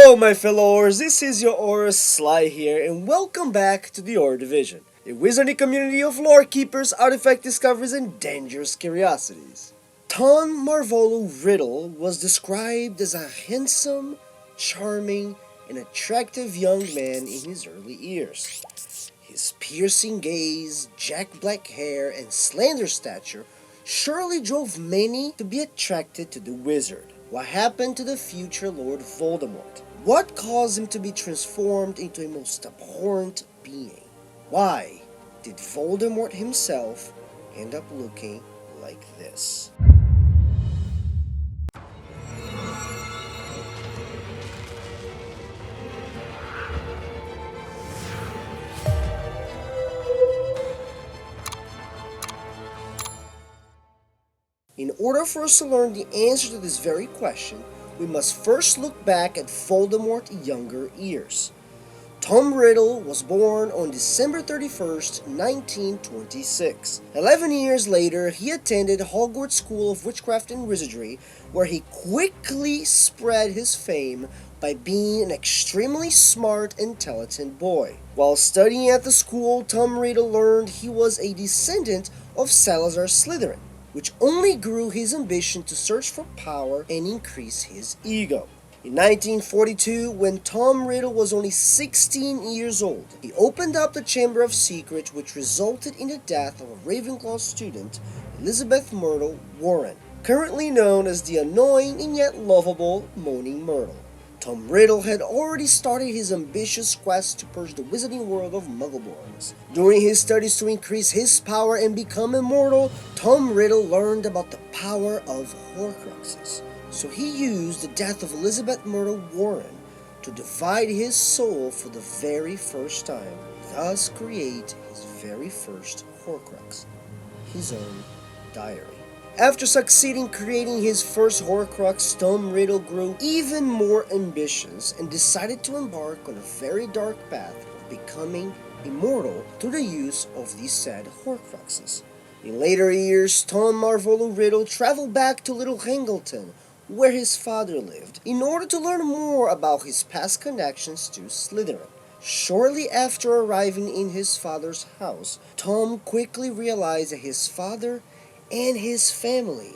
Hello my fellow Aurors, this is your Aura Sly here, and welcome back to the Aura Division, a wizarding community of lore keepers, artifact discoveries, and dangerous curiosities. Tom Marvolo Riddle was described as a handsome, charming, and attractive young man in his early years. His piercing gaze, jet black hair, and slender stature surely drove many to be attracted to the wizard. What happened to the future Lord Voldemort? What caused him to be transformed into a most abhorrent being? Why did Voldemort himself end up looking like this? In order for us to learn the answer to this very question, we must first look back at Voldemort's younger years. Tom Riddle was born on December 31st, 1926. 11 years later, he attended Hogwarts School of Witchcraft and Wizardry, where he quickly spread his fame by being an extremely smart, intelligent boy. While studying at the school, Tom Riddle learned he was a descendant of Salazar Slytherin, which only grew his ambition to search for power and increase his ego. In 1942, when Tom Riddle was only 16 years old, he opened up the Chamber of Secrets, which resulted in the death of a Ravenclaw student, Elizabeth Myrtle Warren, currently known as the annoying and yet lovable Moaning Myrtle. Tom Riddle had already started his ambitious quest to purge the wizarding world of Muggleborns. During his studies to increase his power and become immortal, Tom Riddle learned about the power of Horcruxes. So he used the death of Elizabeth Myrtle Warren to divide his soul for the very first time, thus create his very first Horcrux, his own diary. After succeeding creating his first Horcrux, Tom Riddle grew even more ambitious and decided to embark on a very dark path of becoming immortal through the use of these said Horcruxes. In later years, Tom Marvolo Riddle traveled back to Little Hangleton, where his father lived, in order to learn more about his past connections to Slytherin. Shortly after arriving in his father's house, Tom quickly realized that his father and his family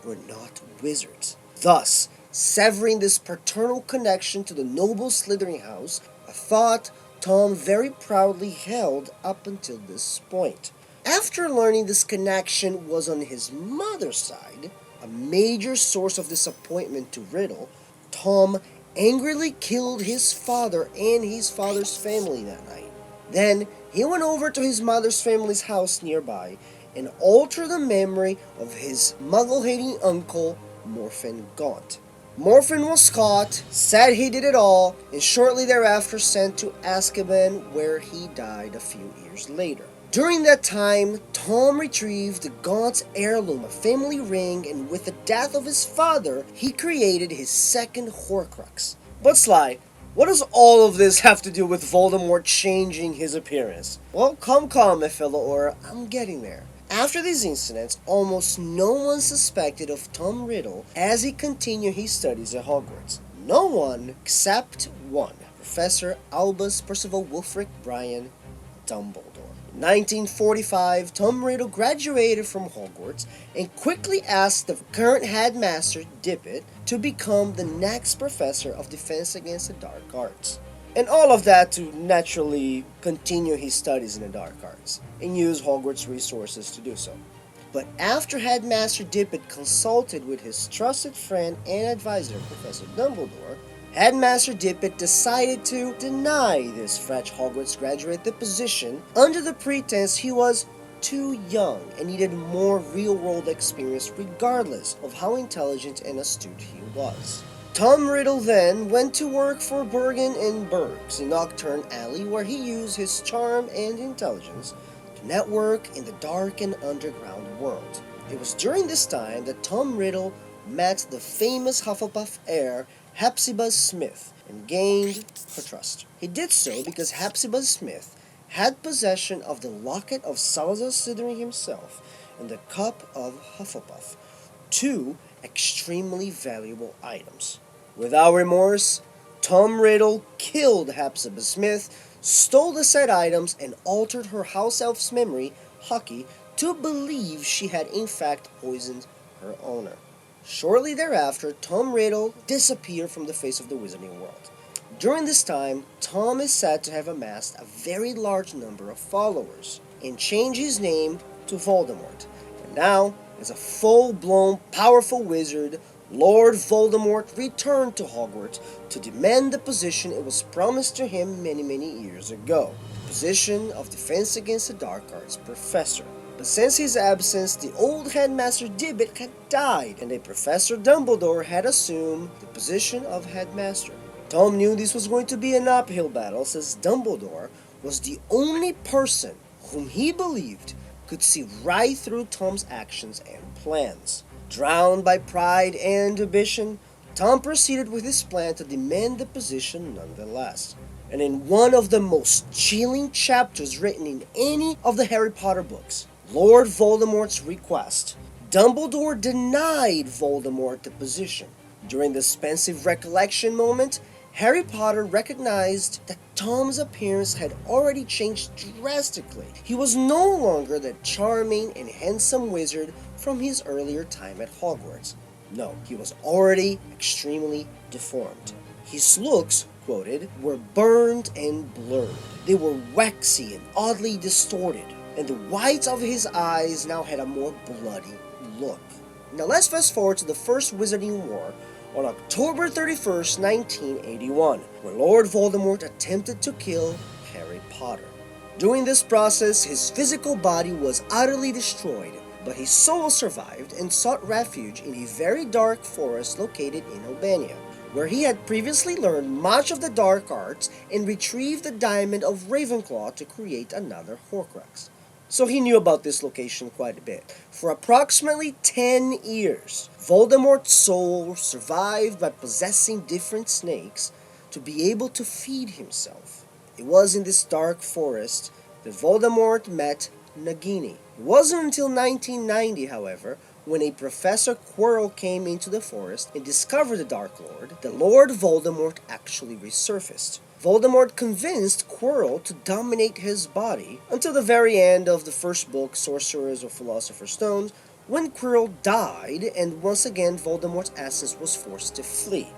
were not wizards, thus severing this paternal connection to the noble Slytherin house, a thought Tom very proudly held up until this point. After learning this connection was on his mother's side, a major source of disappointment to Riddle, Tom angrily killed his father and his father's family that night. Then he went over to his mother's family's house nearby and altered the memory of his muggle-hating uncle, Morphin Gaunt. Morphin was caught, said he did it all, and shortly thereafter sent to Azkaban, where he died a few years later. During that time, Tom retrieved Gaunt's heirloom, a family ring, and with the death of his father, he created his second Horcrux. But Sly, what does all of this have to do with Voldemort changing his appearance? Well, calm, my fellow Aura, I'm getting there. After these incidents, almost no one suspected of Tom Riddle as he continued his studies at Hogwarts. No one except one, Professor Albus Percival Wulfric Brian Dumbledore. In 1945, Tom Riddle graduated from Hogwarts and quickly asked the current headmaster, Dippet, to become the next professor of Defense Against the Dark Arts. And all of that to naturally continue his studies in the dark arts and use Hogwarts resources to do so. But after Headmaster Dippet consulted with his trusted friend and advisor, Professor Dumbledore, Headmaster Dippet decided to deny this fresh Hogwarts graduate the position under the pretense he was too young and needed more real-world experience regardless of how intelligent and astute he was. Tom Riddle then went to work for Bergen and Bergs in Nocturne Alley, where he used his charm and intelligence to network in the dark and underground world. It was during this time that Tom Riddle met the famous Hufflepuff heir, Hepzibah Smith, and gained her trust. He did so because Hepzibah Smith had possession of the locket of Salazar Slytherin himself and the cup of Hufflepuff, two extremely valuable items. Without remorse, Tom Riddle killed Hepzibah Smith, stole the said items, and altered her house elf's memory, Hucky, to believe she had in fact poisoned her owner. Shortly thereafter, Tom Riddle disappeared from the face of the wizarding world. During this time, Tom is said to have amassed a very large number of followers and changed his name to Voldemort. And now, as a full-blown, powerful wizard, Lord Voldemort returned to Hogwarts to demand the position it was promised to him many years ago, the position of Defense Against the Dark Arts Professor. But since his absence, the old headmaster Dibbit had died, and a Professor Dumbledore had assumed the position of headmaster. Tom knew this was going to be an uphill battle, since Dumbledore was the only person whom he believed could see right through Tom's actions and plans. Drowned by pride and ambition, Tom proceeded with his plan to demand the position nonetheless. And in one of the most chilling chapters written in any of the Harry Potter books, Lord Voldemort's request, Dumbledore denied Voldemort the position. During this pensive recollection moment, Harry Potter recognized that Tom's appearance had already changed drastically. He was no longer that charming and handsome wizard from his earlier time at Hogwarts. No, he was already extremely deformed. His looks, quoted, were burned and blurred. They were waxy and oddly distorted, and the whites of his eyes now had a more bloody look. Now let's fast forward to the First Wizarding War on October 31st, 1981, where Lord Voldemort attempted to kill Harry Potter. During this process, his physical body was utterly destroyed, but his soul survived and sought refuge in a very dark forest located in Albania, where he had previously learned much of the dark arts and retrieved the diamond of Ravenclaw to create another Horcrux. So he knew about this location quite a bit. For approximately 10 years, Voldemort's soul survived by possessing different snakes to be able to feed himself. It was in this dark forest that Voldemort met Nagini. It wasn't until 1990, however, when a Professor Quirrell came into the forest and discovered the Dark Lord, that Lord Voldemort actually resurfaced. Voldemort convinced Quirrell to dominate his body until the very end of the first book, Sorcerers or Philosopher's Stones, when Quirrell died and once again Voldemort's essence was forced to flee.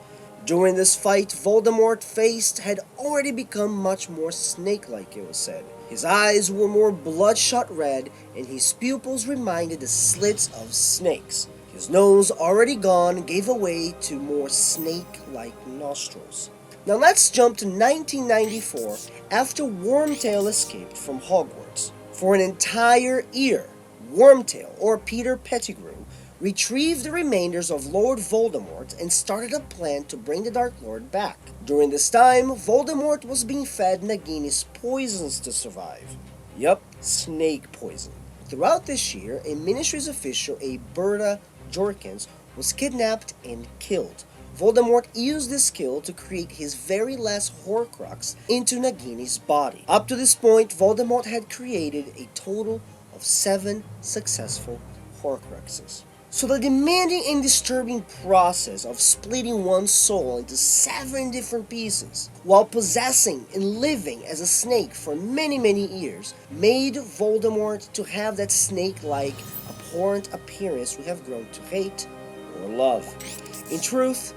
During this fight, Voldemort faced had already become much more snake-like, it was said. His eyes were more bloodshot red, and his pupils reminded the slits of snakes. His nose, already gone, gave way to more snake-like nostrils. Now let's jump to 1994, after Wormtail escaped from Hogwarts. For an entire year, Wormtail, or Peter Pettigrew, retrieved the remainders of Lord Voldemort and started a plan to bring the Dark Lord back. During this time, Voldemort was being fed Nagini's poisons to survive. Yup, snake poison. Throughout this year, a Ministry's official, a Berta Jorkins, was kidnapped and killed. Voldemort used this skill to create his very last Horcrux into Nagini's body. Up to this point, Voldemort had created a total of 7 successful Horcruxes. So the demanding and disturbing process of splitting one's soul into 7 different pieces, while possessing and living as a snake for many years, made Voldemort to have that snake-like, abhorrent appearance we have grown to hate or love. In truth,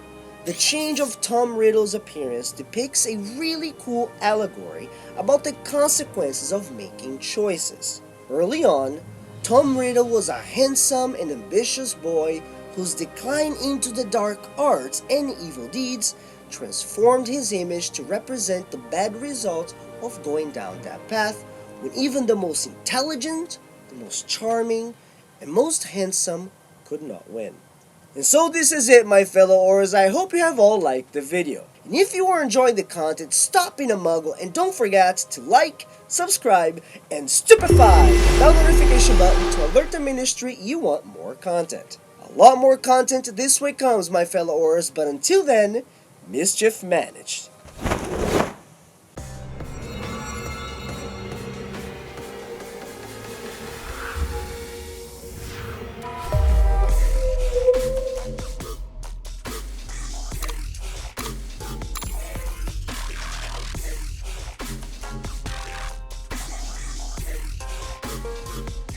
the change of Tom Riddle's appearance depicts a really cool allegory about the consequences of making choices. Early on, Tom Riddle was a handsome and ambitious boy whose decline into the dark arts and evil deeds transformed his image to represent the bad result of going down that path, when even the most intelligent, the most charming, and most handsome could not win. And so this is it, my fellow Aurors. I hope you have all liked the video. And if you are enjoying the content, stop being a muggle and don't forget to like, subscribe, and stupefy the bell notification button to alert the ministry you want more content. A lot more content this way comes, my fellow Aurors, but until then, mischief managed.